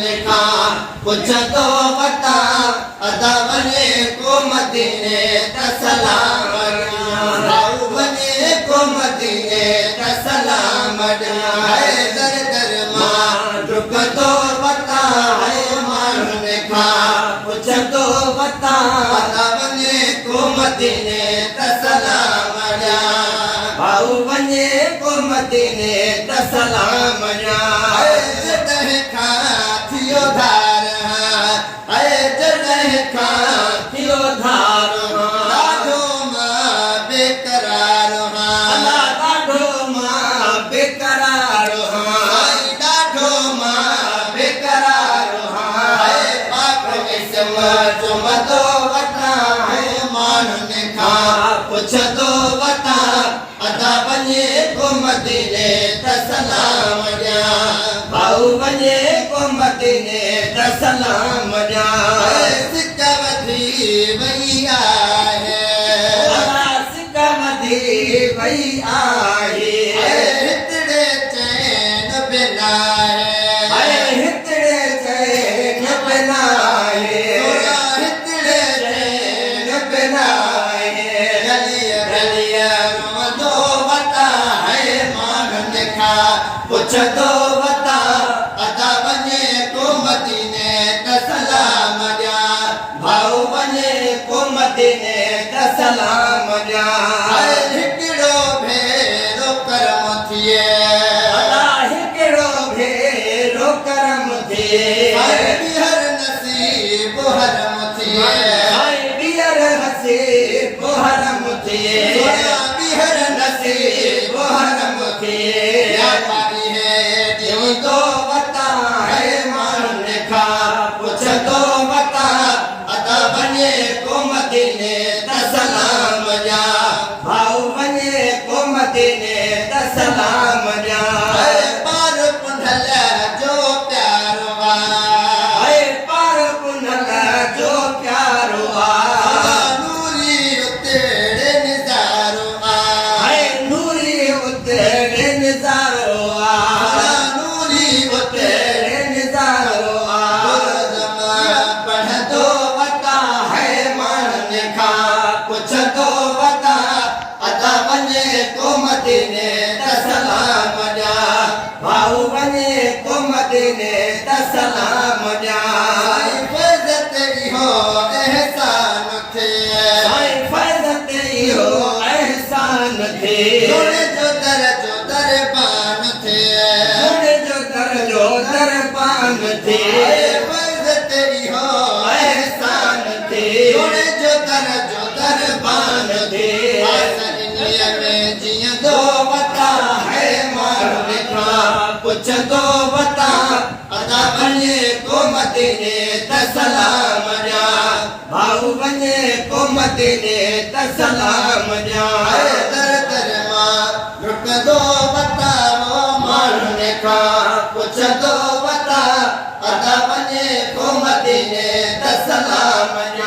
लिखा कुछ तो बता अदा बने को मदीने का सलाम भाऊ बने को मदीने का सलाम है दर दर माँ रुक तो बता है मान लिखा कुछ तो बता अदा बने को मदीने का सलाम भाऊ बने को मदीने का सलाम जॾहिं खां थियो धार जॾहिं खां थियो धार ॾाढो मां बेकरार ॾाढो मां बेकरार ॾाढो मां बेकरार पाक इसम जो मदो वठा है माण्हुनि खां पुछंदो वठा अदा बने को मदीने का सलाम भाऊ बने को मदीने का सलाम सिक्का वधी वही आहे सिक्का वधी वही आहे हितड़े चैन बिना है हितड़े चैन बिना है हितड़े चैन बिना है गलिया गलिया दो बता है मांगने का कुछ दो बता अदा बने को मदीने का सलाम भाऊ बने को मदीने का सलाम हिकिड़ो भेरो करम थिए हिकिड़ो भेरो करम थिए बिहर नसीब हरम थिए बिहर नसीब हरम थिए बिहर नसीब हरम थिए पारी है तो बता है मान लिखा कुछ तो बता अदा बने को मदीने का सलाम भाऊ बने को मदीने का सलाम पार पुंढल जो प्यार पार पुंढल जो प्यार नूरी उतेड़े निजारो नूरी उतेड़े निजारो नूरी उतेड़े निजारो पढ़ दो बता है मान लिखा कुछ तो बता अदा बने को मदीने का सलाम भाऊ बने को मदीने का सलाम फैज़ तेरी हो एहसान थे फैज़ तेरी हो एहसान थे जो दर पान थे जो दर पान थे फैज़ तेरी हो एहसान थे जो दर पान थे में जिया दो बता है मार लिखा कुछ तो बता अदा बने को मदीने का सलाम भाऊ बने को मदीने का सलाम दर दर माँ रुक दो बता वो मान लिखा कुछ तो बता अदा बने को मदीने का सलाम